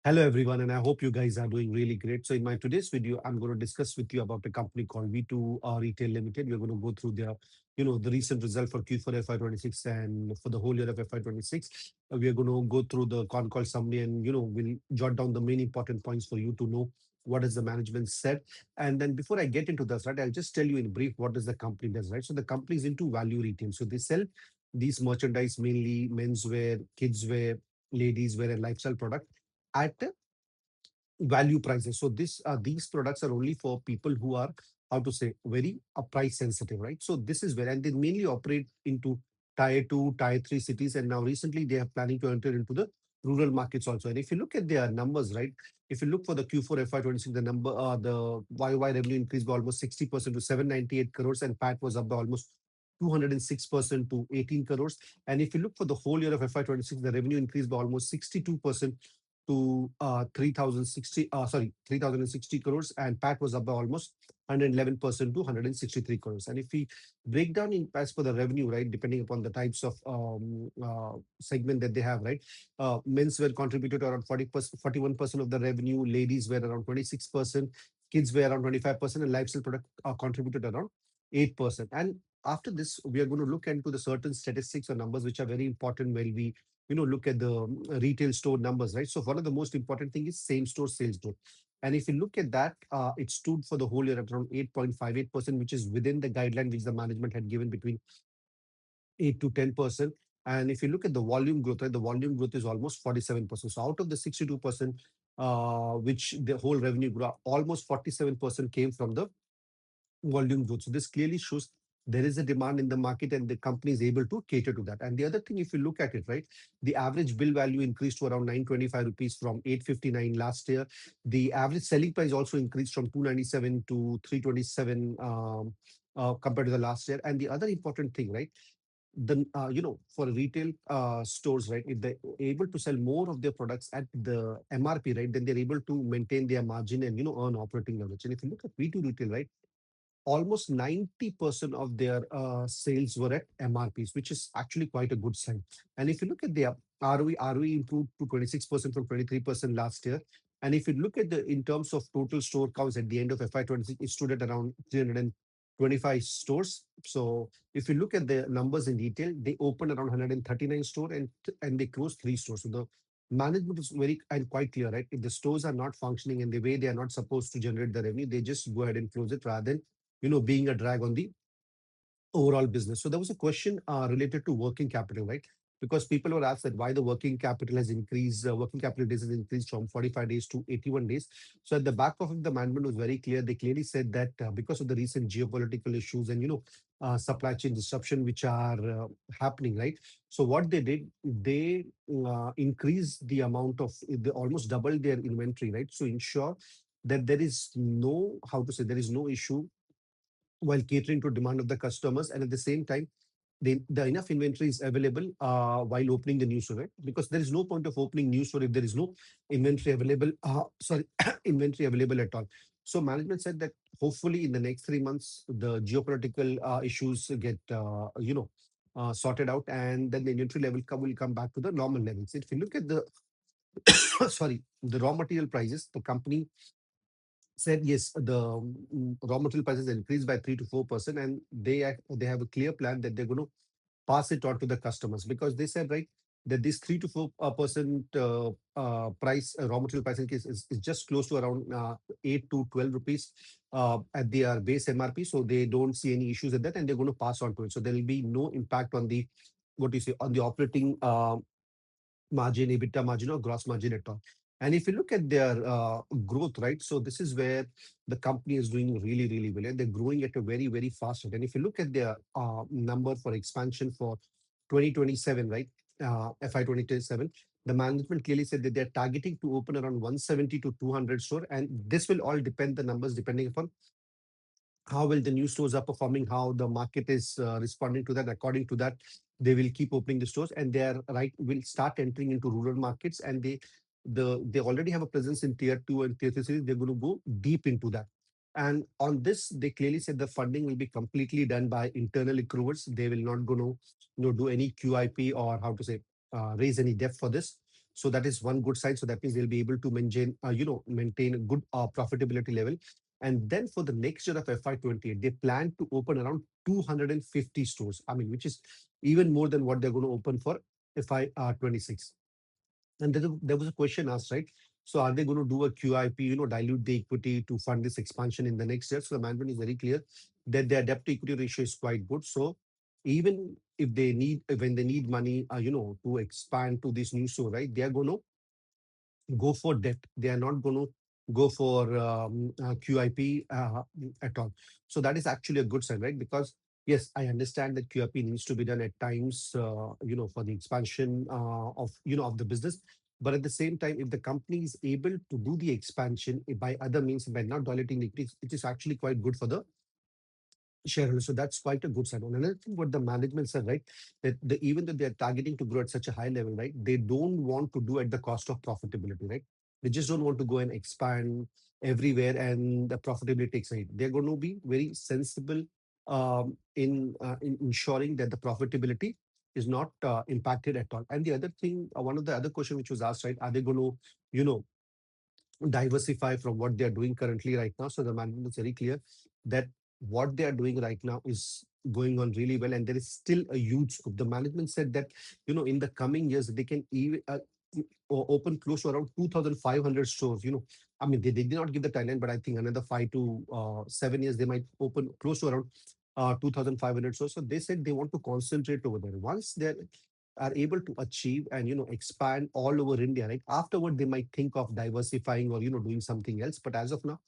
Hello everyone, and I hope you guys are doing really great. So in my today's video, I'm going to discuss with you about a company called V2 Retail Limited. We're going to go through the recent result for Q4 FY26 and for the whole year of FY26. We are going to go through the Concall summary and we'll jot down the main important points for you to know what is the management said. And then before I get into this, right, I'll just tell you in brief what does the company does, right? So the company is into value retail. So they sell these merchandise mainly menswear, kidswear, ladies wear, and lifestyle product at value prices. So these products are only for people who are, how to say, very price sensitive, right? So this is where, and they mainly operate into tier two, tier three cities, and now recently they are planning to enter into the rural markets also. And if you look at their numbers, right, if you look for the Q4 FY26, the number, the YY revenue increased by almost 60% to 798 crores, and PAT was up by almost 206% to 18 crores. And if you look for the whole year of FY26, the revenue increased by almost 62% to 3060 crores, and PAT was up by almost 111% to 163 crores. And if we break down in as per the revenue, right, depending upon the types of segment that they have, right, menswear contributed around 40%, 41% of the revenue, ladies were around 26%, kids were around 25%, and lifestyle product contributed around 8%. And after this, we are going to look into the certain statistics or numbers which are very important when we look at the retail store numbers, right? So one of the most important thing is same store sales growth. And if you look at that, it stood for the whole year at around 8.58%, which is within the guideline which the management had given between 8 to 10%. And if you look at the volume growth, right, the volume growth is almost 47%. So out of the 62%, which the whole revenue grew, almost 47% came from the volume growth. So this clearly shows there is a demand in the market and the company is able to cater to that. And the other thing, if you look at it, right, the average bill value increased to around 925 rupees from 859 last year. The average selling price also increased from 297 to 327 compared to the last year. And the other important thing, right, for retail stores, right, if they're able to sell more of their products at the MRP, right, then they're able to maintain their margin and earn operating leverage. And if you look at V2 retail, right, almost 90% of their sales were at MRPs, which is actually quite a good sign. And if you look at their ROE improved to 26% from 23% last year. And if you look at the in terms of total store counts at the end of FY26, it stood at around 325 stores. So if you look at the numbers in detail, they opened around 139 stores and they closed three stores. So the management is very and quite clear, right? If the stores are not functioning in the way they are not supposed to generate the revenue, they just go ahead and close it rather than being a drag on the overall business. So there was a question related to working capital, right? Because people were asked that why the working capital has increased, working capital days has increased from 45 days to 81 days. So at the back of it, the management was very clear. They clearly said that because of the recent geopolitical issues and supply chain disruption which are happening, right? So what they did, they increased the amount of, they almost doubled their inventory, right? So ensure that there is no, how to say, there is no issue while catering to demand of the customers, and at the same time the enough inventory is available while opening the new store, right? Because there is no point of opening new store if there is no inventory available, sorry, inventory available at all. So management said that hopefully in the next 3 months the geopolitical issues get sorted out, and then the inventory level will come back to the normal levels. If you look at the sorry, the raw material prices, the company said yes, the raw material prices increased by 3 to 4%, and they have a clear plan that they're going to pass it on to the customers, because they said, right, that this 3 to 4% price raw material price increase is just close to around 8 to 12 rupees at their base MRP. So they don't see any issues with that, and they're going to pass on to it. So there will be no impact on the, what do you say, on the operating margin, EBITDA margin, or gross margin at all. And if you look at their growth, right, so this is where the company is doing really, really well, and they're growing at a very, very fast rate. And if you look at their number for expansion for 2027, right, FY27, the management clearly said that they're targeting to open around 170 to 200 store, and this will all depend the numbers depending upon how well the new stores are performing, how the market is responding to that. According to that, they will keep opening the stores, and they are right will start entering into rural markets, and they already have a presence in tier two and tier three cities. They're going to go deep into that. And on this, they clearly said the funding will be completely done by internal accruals. They will not going to do any QIP or how to say raise any debt for this. So that is one good sign. So that means they'll be able to maintain a good profitability level. And then for the next year of FY28, they plan to open around 250 stores. I mean, which is even more than what they're going to open for FY26. And there was a question asked, right? So are they going to do a QIP, dilute the equity to fund this expansion in the next year? So the management is very clear that their debt to equity ratio is quite good. So even if when they need money, to expand to this new store, right? They are going to go for debt. They are not going to go for QIP at all. So that is actually a good sign, right? Because yes, I understand that QIP needs to be done at times, for the expansion of the business. But at the same time, if the company is able to do the expansion by other means, by not diluting the equity, it is actually quite good for the shareholders. So that's quite a good sign. And another thing, what the management said, right, that even though they're targeting to grow at such a high level, right, they don't want to do at the cost of profitability, right? They just don't want to go and expand everywhere and the profitability takes a hit. They're going to be very sensible in ensuring that the profitability is not impacted at all. And the other thing, one of the other question which was asked, right, are they going to, you know, diversify from what they are doing currently right now? So the management is very clear that what they are doing right now is going on really well, and there is still a huge scope. The management said that in the coming years they can even open close to around 2,500 stores. I mean they did not give the timeline, but I think another 5 to 7 years they might open close to around 2,500 stores. So they said they want to concentrate over there. Once they are able to achieve and expand all over India, right? Afterward, they might think of diversifying or doing something else. But as of now,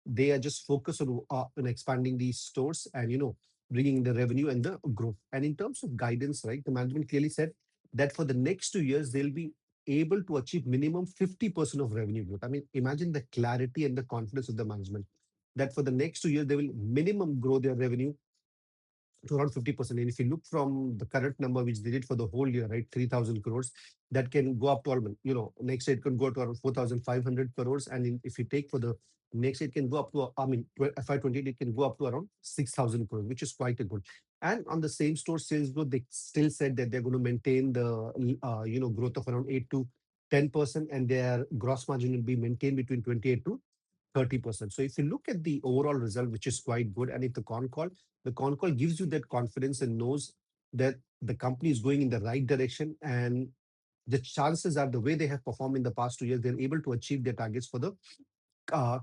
they are just focused on expanding these stores and bringing the revenue and the growth. And in terms of guidance, right, the management clearly said that for the next 2 years they'll be able to achieve minimum 50% of revenue growth. I mean, imagine the clarity and the confidence of the management that for the next 2 years they will minimum grow their revenue to around 50%. And if you look from the current number, which they did for the whole year, right, 3,000 crores, that can go up to, next year it can go to around 4,500 crores. And if you take for the next year, it can go up to, FY28, it can go up to around 6,000 crores, which is quite a good. And on the same store sales growth, they still said that they're going to maintain the, growth of around 8 to 10%, and their gross margin will be maintained between 28 to 30%. So if you look at the overall result, which is quite good, and if the con call gives you that confidence and knows that the company is going in the right direction, and the chances are the way they have performed in the past 2 years, they're able to achieve their targets for the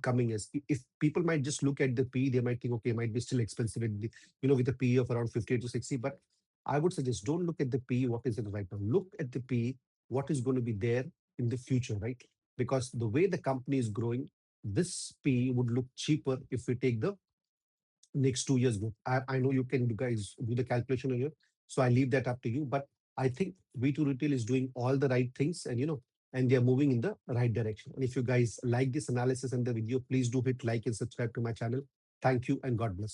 coming years. If people might just look at the P, they might think, okay, it might be still expensive with the P of around 50 to 60. But I would suggest don't look at the P, what is it right now. Look at the P, what is going to be there in the future, right? Because the way the company is growing, this P would look cheaper if we take the next 2 years growth. I know you can, you guys, do the calculation on your, so I leave that up to you. But I think V2 Retail is doing all the right things, and they are moving in the right direction. And if you guys like this analysis and the video, please do hit like and subscribe to my channel. Thank you and God bless.